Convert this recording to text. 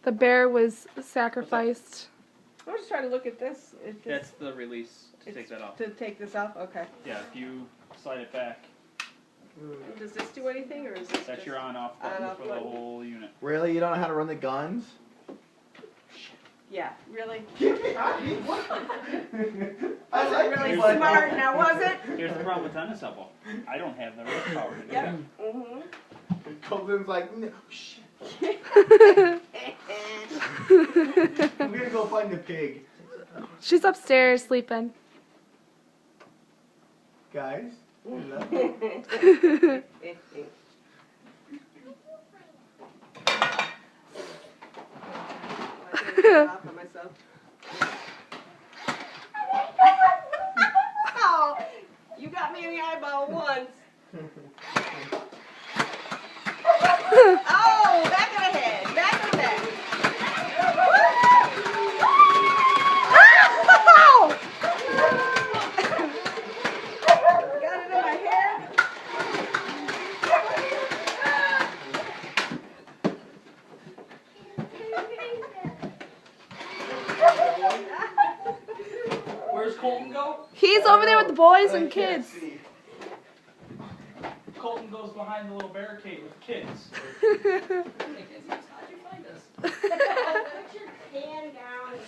The bear was sacrificed. I'm just trying to look at this. That's the release to take that off. To take this off? Okay. Yeah, if you slide it back. Does this do anything, or is this That's just your on-off button for the whole unit. Really? You don't know how to run the guns? Yeah, really? I Was it really smart now, was it? Here's the problem with tennis elbow. I don't have the wrist power to do Yep. that. Colton's like, no, shit. I'm gonna go find the pig. She's upstairs sleeping. Guys, hello. Oh, you got me in the eyeball once. Oh, back of the head, back of the neck. Ow! Got it in my hair. Where's Colton go? He's over there with the boys and kids. Colton goes behind the little barricade with kids. How'd you find us? Put your hand down and